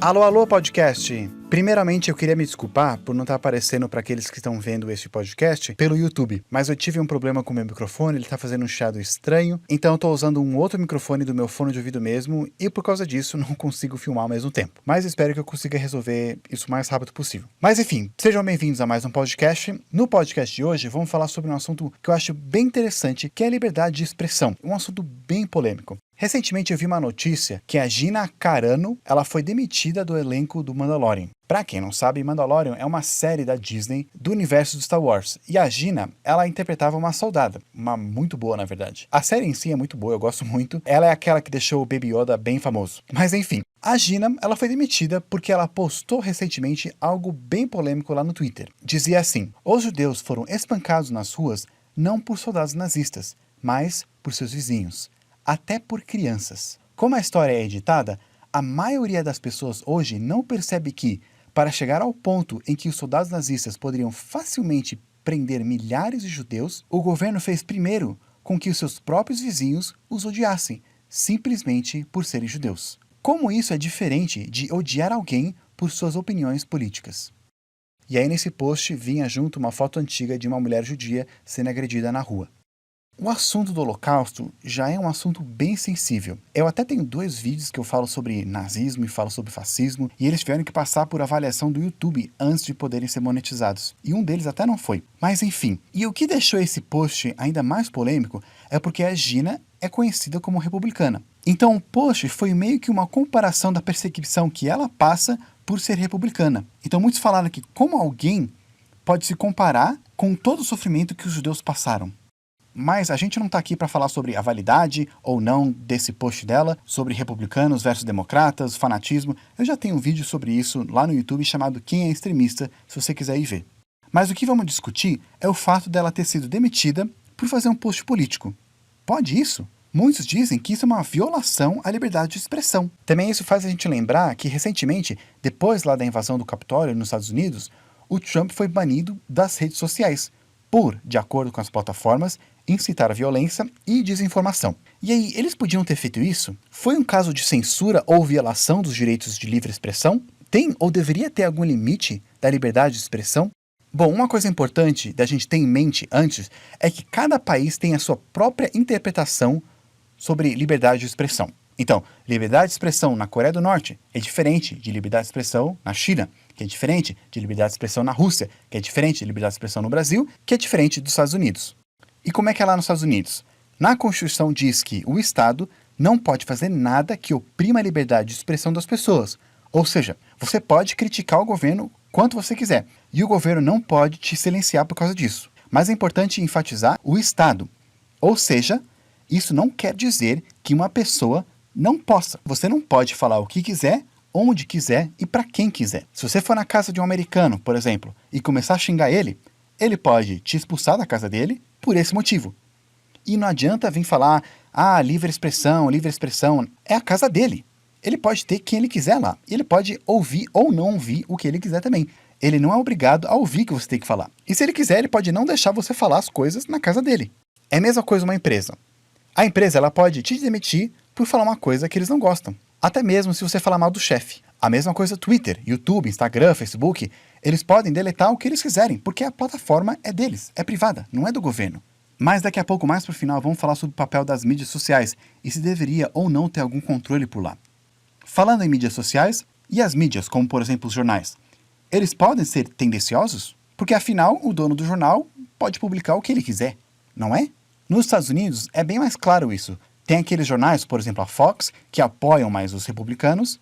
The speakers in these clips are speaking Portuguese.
Alô, alô, podcast! Primeiramente, eu queria me desculpar por não estar aparecendo para aqueles que estão vendo este podcast pelo YouTube, mas eu tive um problema com o meu microfone, ele está fazendo um chiado estranho, então eu estou usando um outro microfone do meu fone de ouvido mesmo, e por causa disso não consigo filmar ao mesmo tempo. Mas espero que eu consiga resolver isso o mais rápido possível. Mas enfim, sejam bem-vindos a mais um podcast. No podcast de hoje, vamos falar sobre um assunto que eu acho bem interessante, que é a liberdade de expressão, um assunto bem polêmico. Recentemente eu vi uma notícia que a Gina Carano, ela foi demitida do elenco do Mandalorian. Pra quem não sabe, Mandalorian é uma série da Disney do universo do Star Wars. E a Gina, ela interpretava uma soldada. Uma muito boa, na verdade. A série em si é muito boa, eu gosto muito. Ela é aquela que deixou o Baby Yoda bem famoso. Mas enfim, a Gina, ela foi demitida porque ela postou recentemente algo bem polêmico lá no Twitter. Dizia assim: os judeus foram espancados nas ruas não por soldados nazistas, mas por seus vizinhos. Até por crianças. Como a história é editada, a maioria das pessoas hoje não percebe que, para chegar ao ponto em que os soldados nazistas poderiam facilmente prender milhares de judeus, o governo fez primeiro com que os seus próprios vizinhos os odiassem, simplesmente por serem judeus. Como isso é diferente de odiar alguém por suas opiniões políticas? E aí nesse post vinha junto uma foto antiga de uma mulher judia sendo agredida na rua. O assunto do Holocausto já é um assunto bem sensível. Eu até tenho 2 vídeos que eu falo sobre nazismo e falo sobre fascismo, e eles tiveram que passar por avaliação do YouTube antes de poderem ser monetizados. E um deles até não foi. Mas enfim, e o que deixou esse post ainda mais polêmico é porque a Gina é conhecida como republicana. Então o post foi meio que uma comparação da perseguição que ela passa por ser republicana. Então muitos falaram que como alguém pode se comparar com todo o sofrimento que os judeus passaram. Mas a gente não está aqui para falar sobre a validade ou não desse post dela, sobre republicanos versus democratas, fanatismo. Eu já tenho um vídeo sobre isso lá no YouTube chamado Quem é Extremista, se você quiser ir ver. Mas o que vamos discutir é o fato dela ter sido demitida por fazer um post político. Pode isso? Muitos dizem que isso é uma violação à liberdade de expressão. Também isso faz a gente lembrar que recentemente, depois lá da invasão do Capitólio nos Estados Unidos, o Trump foi banido das redes sociais por, de acordo com as plataformas, incitar a violência e desinformação. E aí, eles podiam ter feito isso? Foi um caso de censura ou violação dos direitos de livre expressão? Tem ou deveria ter algum limite da liberdade de expressão? Bom, uma coisa importante da gente ter em mente antes é que cada país tem a sua própria interpretação sobre liberdade de expressão. Então, liberdade de expressão na Coreia do Norte é diferente de liberdade de expressão na China, que é diferente de liberdade de expressão na Rússia, que é diferente de liberdade de expressão no Brasil, que é diferente dos Estados Unidos. E como é que é lá nos Estados Unidos? Na Constituição diz que o Estado não pode fazer nada que oprima a liberdade de expressão das pessoas. Ou seja, você pode criticar o governo quanto você quiser, e o governo não pode te silenciar por causa disso. Mas é importante enfatizar o Estado. Ou seja, isso não quer dizer que uma pessoa não possa. Você não pode falar o que quiser, onde quiser e para quem quiser. Se você for na casa de um americano, por exemplo, e começar a xingar ele pode te expulsar da casa dele por esse motivo. E não adianta vir falar, livre expressão, é a casa dele. Ele pode ter quem ele quiser lá. E ele pode ouvir ou não ouvir o que ele quiser também. Ele não é obrigado a ouvir o que você tem que falar. E se ele quiser, ele pode não deixar você falar as coisas na casa dele. É a mesma coisa uma empresa. A empresa ela pode te demitir por falar uma coisa que eles não gostam. Até mesmo se você falar mal do chefe. A mesma coisa Twitter, YouTube, Instagram, Facebook. Eles podem deletar o que eles quiserem, porque a plataforma é deles, é privada, não é do governo. Mas daqui a pouco, mais pro final, vamos falar sobre o papel das mídias sociais e se deveria ou não ter algum controle por lá. Falando em mídias sociais, e as mídias, como por exemplo os jornais, eles podem ser tendenciosos? Porque afinal, o dono do jornal pode publicar o que ele quiser, não é? Nos Estados Unidos é bem mais claro isso. Tem aqueles jornais, por exemplo a Fox, que apoiam mais os republicanos,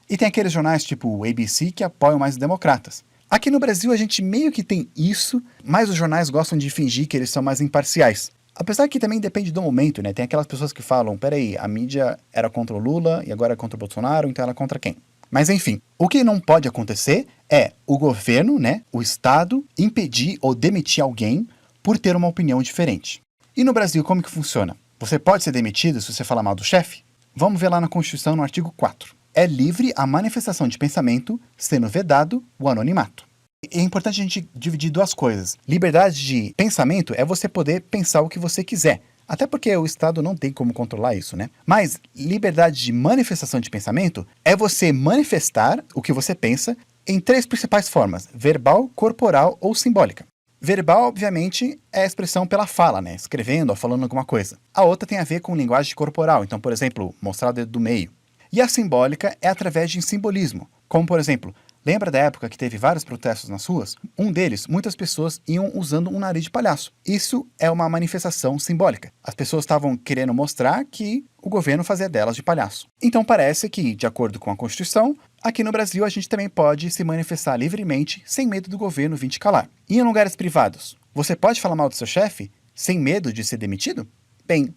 e tem aqueles jornais tipo o ABC que apoiam mais os democratas. Aqui no Brasil a gente meio que tem isso, mas os jornais gostam de fingir que eles são mais imparciais. Apesar que também depende do momento, né? Tem aquelas pessoas que falam, peraí, a mídia era contra o Lula e agora é contra o Bolsonaro, então ela é contra quem? Mas enfim, o que não pode acontecer é o governo, né, o Estado, impedir ou demitir alguém por ter uma opinião diferente. E no Brasil, como que funciona? Você pode ser demitido se você falar mal do chefe? Vamos ver lá na Constituição, no artigo 4. É livre a manifestação de pensamento, sendo vedado o anonimato. É importante a gente dividir 2 coisas. Liberdade de pensamento é você poder pensar o que você quiser. Até porque o Estado não tem como controlar isso, né? Mas liberdade de manifestação de pensamento é você manifestar o que você pensa em 3 principais formas: verbal, corporal ou simbólica. Verbal, obviamente, é a expressão pela fala, né? Escrevendo ou falando alguma coisa. A outra tem a ver com linguagem corporal, então, por exemplo, mostrar o dedo do meio. E a simbólica é através de simbolismo, como, por exemplo, lembra da época que teve vários protestos nas ruas? Um deles, muitas pessoas iam usando um nariz de palhaço. Isso é uma manifestação simbólica. As pessoas estavam querendo mostrar que o governo fazia delas de palhaço. Então parece que, de acordo com a Constituição, aqui no Brasil a gente também pode se manifestar livremente, sem medo do governo vir te calar. E em lugares privados, você pode falar mal do seu chefe sem medo de ser demitido? Bem,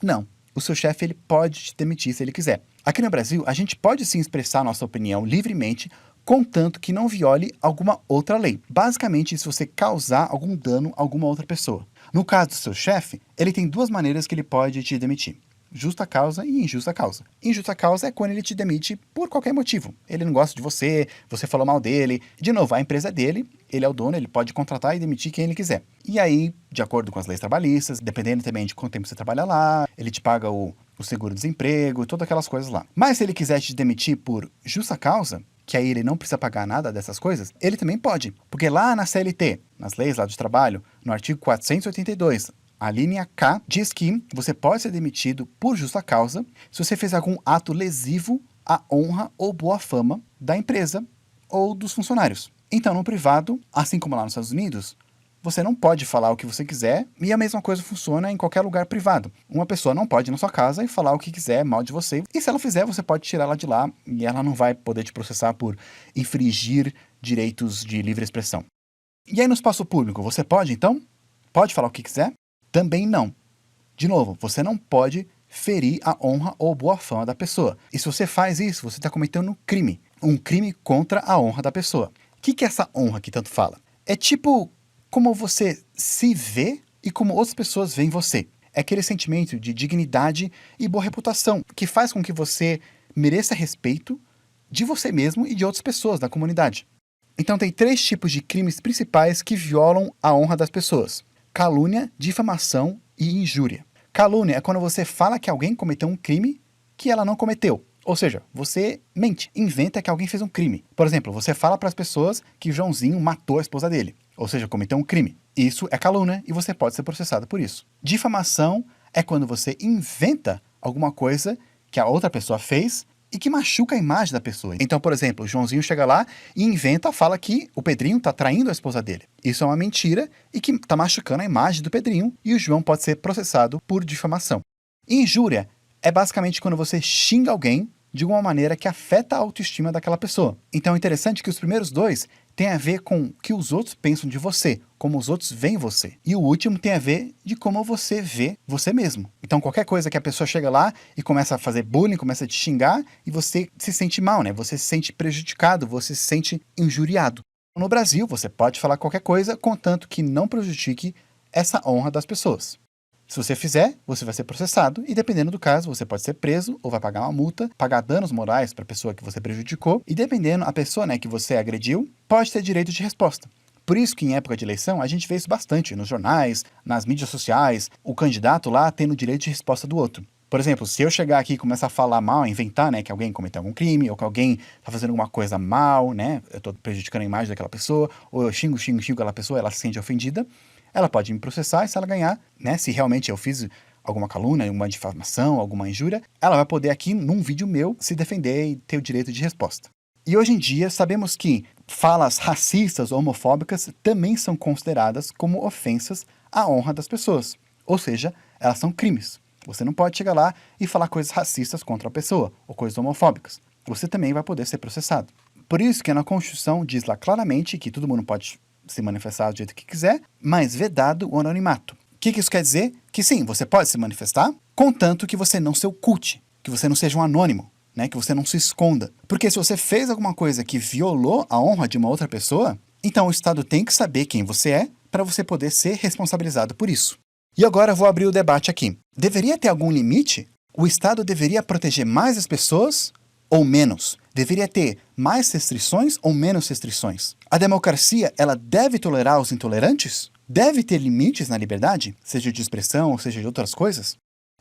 não. O seu chefe ele pode te demitir se ele quiser. Aqui no Brasil, a gente pode sim expressar nossa opinião livremente, contanto que não viole alguma outra lei. Basicamente, se você causar algum dano a alguma outra pessoa. No caso do seu chefe, ele tem 2 maneiras que ele pode te demitir: justa causa e injusta causa. Injusta causa é quando ele te demite por qualquer motivo. Ele não gosta de você, você falou mal dele. De novo, a empresa é dele, ele é o dono, ele pode contratar e demitir quem ele quiser. E aí, de acordo com as leis trabalhistas, dependendo também de quanto tempo você trabalha lá, ele te paga o seguro-desemprego, todas aquelas coisas lá. Mas se ele quiser te demitir por justa causa, que aí ele não precisa pagar nada dessas coisas, ele também pode. Porque lá na CLT, nas leis lá do trabalho, no artigo 482, a linha K diz que você pode ser demitido por justa causa se você fez algum ato lesivo à honra ou boa fama da empresa ou dos funcionários. Então, no privado, assim como lá nos Estados Unidos, você não pode falar o que você quiser e a mesma coisa funciona em qualquer lugar privado. Uma pessoa não pode ir na sua casa e falar o que quiser mal de você. E se ela fizer, você pode tirar ela de lá e ela não vai poder te processar por infringir direitos de livre expressão. E aí no espaço público, você pode então? Pode falar o que quiser? Também não. De novo, você não pode ferir a honra ou boa fama da pessoa. E se você faz isso, você está cometendo um crime. Um crime contra a honra da pessoa. O que é essa honra que tanto fala? É tipo como você se vê e como outras pessoas veem você. É aquele sentimento de dignidade e boa reputação que faz com que você mereça respeito de você mesmo e de outras pessoas da comunidade. Então tem 3 tipos de crimes principais que violam a honra das pessoas: calúnia, difamação e injúria. Calúnia é quando você fala que alguém cometeu um crime que ela não cometeu. Ou seja, você mente, inventa que alguém fez um crime. Por exemplo, você fala para as pessoas que Joãozinho matou a esposa dele. Ou seja, cometeu um crime. Isso é calúnia e você pode ser processado por isso. Difamação é quando você inventa alguma coisa que a outra pessoa fez e que machuca a imagem da pessoa. Então, por exemplo, o Joãozinho chega lá e inventa, fala que o Pedrinho está traindo a esposa dele. Isso é uma mentira e que está machucando a imagem do Pedrinho e o João pode ser processado por difamação. Injúria é basicamente quando você xinga alguém de uma maneira que afeta a autoestima daquela pessoa. Então é interessante que os primeiros 2 têm a ver com o que os outros pensam de você, como os outros veem você. E o último tem a ver de como você vê você mesmo. Então qualquer coisa que a pessoa chega lá e começa a fazer bullying, começa a te xingar, e você se sente mal, né? Você se sente prejudicado, você se sente injuriado. No Brasil, você pode falar qualquer coisa, contanto que não prejudique essa honra das pessoas. Se você fizer, você vai ser processado e, dependendo do caso, você pode ser preso ou vai pagar uma multa, pagar danos morais para a pessoa que você prejudicou e, dependendo, a pessoa, né, que você agrediu pode ter direito de resposta. Por isso que em época de eleição a gente vê isso bastante nos jornais, nas mídias sociais, o candidato lá tendo direito de resposta do outro. Por exemplo, se eu chegar aqui e começar a falar mal, inventar, né, que alguém cometeu algum crime, ou que alguém está fazendo alguma coisa mal, né, eu estou prejudicando a imagem daquela pessoa, ou eu xingo aquela pessoa, ela se sente ofendida, ela pode me processar e se ela ganhar, né, se realmente eu fiz alguma calúnia, alguma difamação, alguma injúria, ela vai poder aqui num vídeo meu se defender e ter o direito de resposta. E hoje em dia sabemos que falas racistas ou homofóbicas também são consideradas como ofensas à honra das pessoas. Ou seja, elas são crimes. Você não pode chegar lá e falar coisas racistas contra a pessoa ou coisas homofóbicas. Você também vai poder ser processado. Por isso que na Constituição diz lá claramente que todo mundo pode se manifestar do jeito que quiser, mas vedado o anonimato. O que isso quer dizer? Que sim, você pode se manifestar, contanto que você não se oculte, que você não seja um anônimo, né? Que você não se esconda. Porque se você fez alguma coisa que violou a honra de uma outra pessoa, então o Estado tem que saber quem você é para você poder ser responsabilizado por isso. E agora eu vou abrir o debate aqui. Deveria ter algum limite? O Estado deveria proteger mais as pessoas ou menos? Deveria ter mais restrições ou menos restrições? A democracia, ela deve tolerar os intolerantes? deve ter limites na liberdade, seja de expressão ou seja de outras coisas?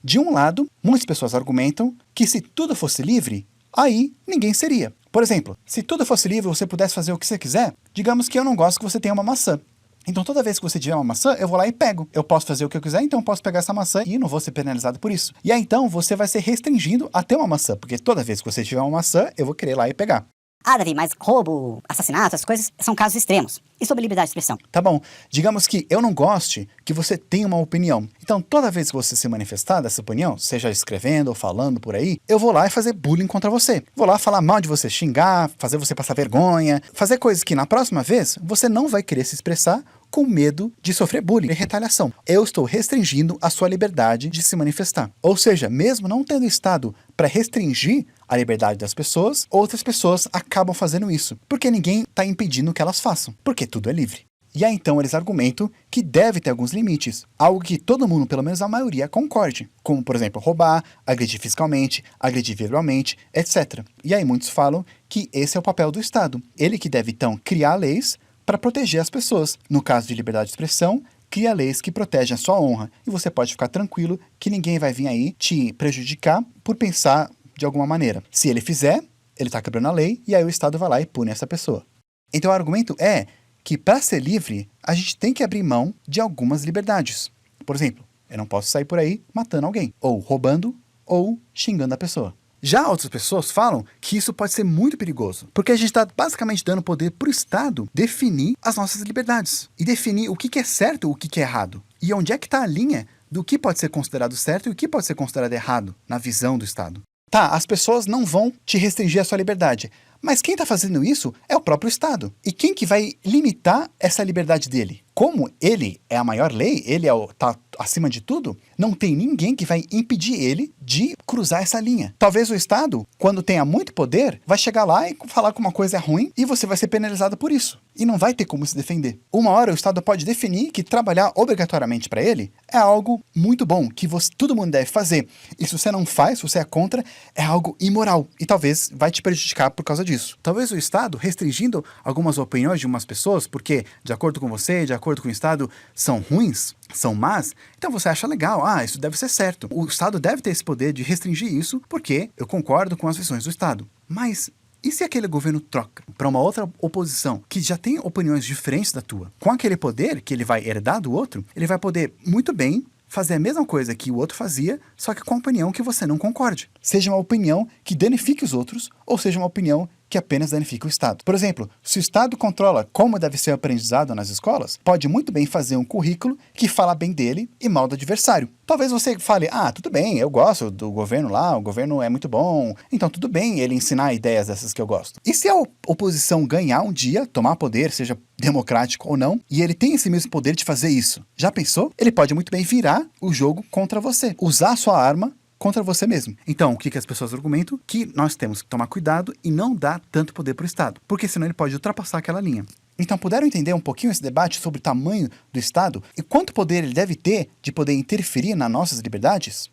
De um lado, muitas pessoas argumentam que se tudo fosse livre, aí ninguém seria. Por exemplo, se tudo fosse livre e você pudesse fazer o que você quiser, digamos que eu não gosto que você tenha uma maçã. Então toda vez que você tiver uma maçã, eu vou lá e pego. Eu posso fazer o que eu quiser, então eu posso pegar essa maçã e não vou ser penalizado por isso. E aí então você vai ser restringido a ter uma maçã, porque toda vez que você tiver uma maçã, eu vou querer ir lá e pegar. Ah, Davi, mas roubo, assassinato, essas coisas são casos extremos. E sobre liberdade de expressão? Tá bom, digamos que eu não goste que você tenha uma opinião. Então, toda vez que você se manifestar dessa opinião, seja escrevendo ou falando por aí, eu vou lá e fazer bullying contra você. Vou lá falar mal de você, xingar, fazer você passar vergonha, fazer coisas que na próxima vez você não vai querer se expressar com medo de sofrer bullying e retaliação. Eu estou restringindo a sua liberdade de se manifestar. Ou seja, mesmo não tendo Estado para restringir a liberdade das pessoas, outras pessoas acabam fazendo isso, porque ninguém está impedindo que elas façam, porque tudo é livre. E aí então eles argumentam que deve ter alguns limites, algo que todo mundo, pelo menos a maioria, concorde, como por exemplo roubar, agredir fiscalmente, agredir verbalmente, etc. E aí muitos falam que esse é o papel do Estado, ele que deve então criar leis para proteger as pessoas. No caso de liberdade de expressão, cria leis que protegem a sua honra, e você pode ficar tranquilo que ninguém vai vir aí te prejudicar por pensar de alguma maneira. Se ele fizer, ele está quebrando a lei, e aí o Estado vai lá e pune essa pessoa. Então o argumento é que para ser livre, a gente tem que abrir mão de algumas liberdades. Por exemplo, eu não posso sair por aí matando alguém, ou roubando, ou xingando a pessoa. Já outras pessoas falam que isso pode ser muito perigoso, porque a gente está basicamente dando poder para o Estado definir as nossas liberdades e definir o que é certo e o que é errado. E onde é que está a linha do que pode ser considerado certo e o que pode ser considerado errado na visão do Estado. Tá, as pessoas não vão te restringir a sua liberdade, mas quem está fazendo isso é o próprio Estado. E quem que vai limitar essa liberdade dele? Como ele é a maior lei, ele tá acima de tudo, não tem ninguém que vai impedir ele de cruzar essa linha. Talvez o Estado, quando tenha muito poder, vai chegar lá e falar que uma coisa é ruim e você vai ser penalizado por isso. E não vai ter como se defender. Uma hora o Estado pode definir que trabalhar obrigatoriamente para ele é algo muito bom, que todo mundo deve fazer. E se você não faz, se você é contra, é algo imoral. E talvez vai te prejudicar por causa disso. Talvez o Estado restringindo algumas opiniões de umas pessoas, porque de acordo com você, de acordo com o Estado, são ruins, são más, então você acha legal, isso deve ser certo. O Estado deve ter esse poder de restringir isso, porque eu concordo com as visões do Estado. Mas e se aquele governo troca para uma outra oposição que já tem opiniões diferentes da tua? Com aquele poder que ele vai herdar do outro, ele vai poder muito bem fazer a mesma coisa que o outro fazia, só que com a opinião que você não concorde. Seja uma opinião que danifique os outros, ou seja uma opinião que apenas danifica o Estado. Por exemplo, se o Estado controla como deve ser o aprendizado nas escolas, pode muito bem fazer um currículo que fala bem dele e mal do adversário. Talvez você fale, tudo bem, eu gosto do governo lá, o governo é muito bom, então tudo bem ele ensinar ideias dessas que eu gosto. E se a oposição ganhar um dia, tomar poder, seja democrático ou não, e ele tem esse mesmo poder de fazer isso? Já pensou? Ele pode muito bem virar o jogo contra você, usar a sua arma contra você mesmo. Então, o que as pessoas argumentam? Que nós temos que tomar cuidado e não dar tanto poder para o Estado, porque senão ele pode ultrapassar aquela linha. Então, puderam entender um pouquinho esse debate sobre o tamanho do Estado e quanto poder ele deve ter de poder interferir nas nossas liberdades?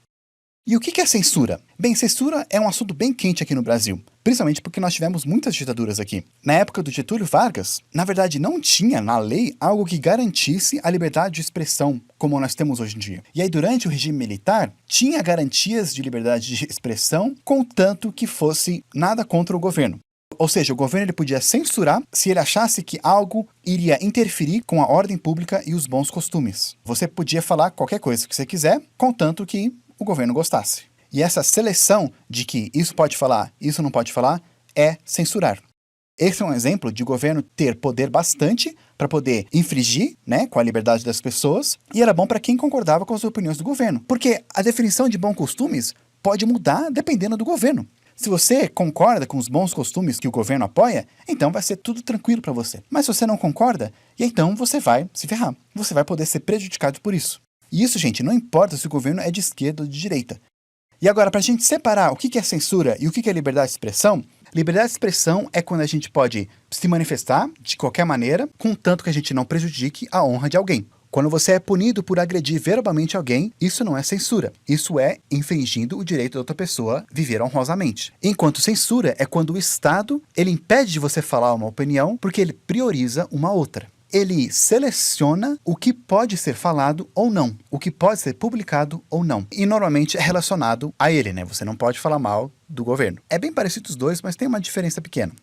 E o que é censura? Bem, censura é um assunto bem quente aqui no Brasil, principalmente porque nós tivemos muitas ditaduras aqui. Na época do Getúlio Vargas, na verdade não tinha na lei algo que garantisse a liberdade de expressão, como nós temos hoje em dia. E aí durante o regime militar, tinha garantias de liberdade de expressão, contanto que fosse nada contra o governo. Ou seja, o governo ele podia censurar se ele achasse que algo iria interferir com a ordem pública e os bons costumes. Você podia falar qualquer coisa que você quiser, contanto que o governo gostasse. E essa seleção de que isso pode falar, isso não pode falar, é censurar. Esse é um exemplo de o governo ter poder bastante para poder infringir, com a liberdade das pessoas, e era bom para quem concordava com as opiniões do governo. Porque a definição de bons costumes pode mudar dependendo do governo. Se você concorda com os bons costumes que o governo apoia, então vai ser tudo tranquilo para você. Mas se você não concorda, então você vai se ferrar. Você vai poder ser prejudicado por isso. E isso, gente, não importa se o governo é de esquerda ou de direita. E agora, para a gente separar o que é censura e o que é liberdade de expressão de expressão é quando a gente pode se manifestar de qualquer maneira, contanto que a gente não prejudique a honra de alguém. Quando você é punido por agredir verbalmente alguém, isso não é censura. Isso é infringindo o direito da outra pessoa viver honrosamente. Enquanto censura é quando o Estado ele impede de você falar uma opinião porque ele prioriza uma outra. ele seleciona o que pode ser falado ou não, o que pode ser publicado ou não. E normalmente é relacionado a ele, né? Você não pode falar mal do governo. É bem parecido os dois, mas tem uma diferença pequena.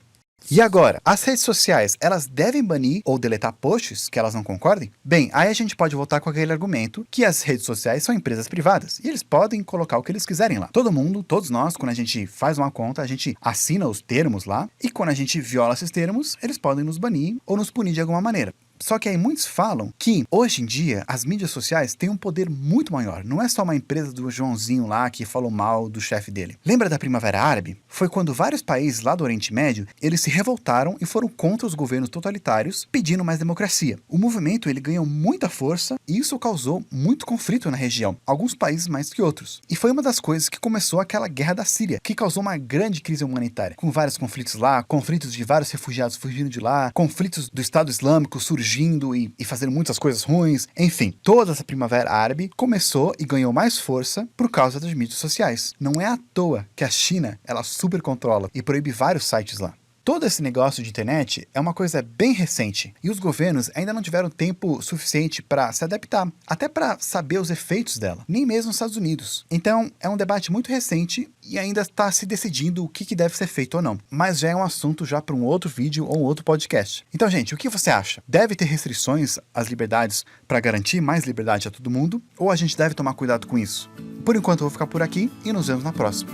E agora, as redes sociais, elas devem banir ou deletar posts que elas não concordem? Bem, aí a gente pode voltar com aquele argumento que as redes sociais são empresas privadas e eles podem colocar o que eles quiserem lá. Todo mundo, todos nós, quando a gente faz uma conta, a gente assina os termos lá e quando a gente viola esses termos, eles podem nos banir ou nos punir de alguma maneira. Só que aí muitos falam que, hoje em dia, as mídias sociais têm um poder muito maior. Não é só uma empresa do Joãozinho lá que falou mal do chefe dele. Lembra da Primavera Árabe? Foi quando vários países lá do Oriente Médio, eles se revoltaram e foram contra os governos totalitários, pedindo mais democracia. O movimento, ele ganhou muita força e isso causou muito conflito na região. Alguns países mais que outros. E foi uma das coisas que começou aquela guerra da Síria, que causou uma grande crise humanitária. Com vários conflitos lá, conflitos de vários refugiados fugindo de lá, conflitos do Estado Islâmico surgindo e fazendo muitas coisas ruins. Enfim, toda essa Primavera Árabe começou e ganhou mais força por causa das mídias sociais. Não é à toa que a China, ela super controla e proíbe vários sites lá. Todo esse negócio de internet é uma coisa bem recente e os governos ainda não tiveram tempo suficiente para se adaptar, até para saber os efeitos dela, nem mesmo nos Estados Unidos. Então, é um debate muito recente e ainda está se decidindo o que deve ser feito ou não. Mas já é um assunto já para um outro vídeo ou um outro podcast. Então, gente, o que você acha? Deve ter restrições às liberdades para garantir mais liberdade a todo mundo? Ou a gente deve tomar cuidado com isso? Por enquanto, eu vou ficar por aqui e nos vemos na próxima.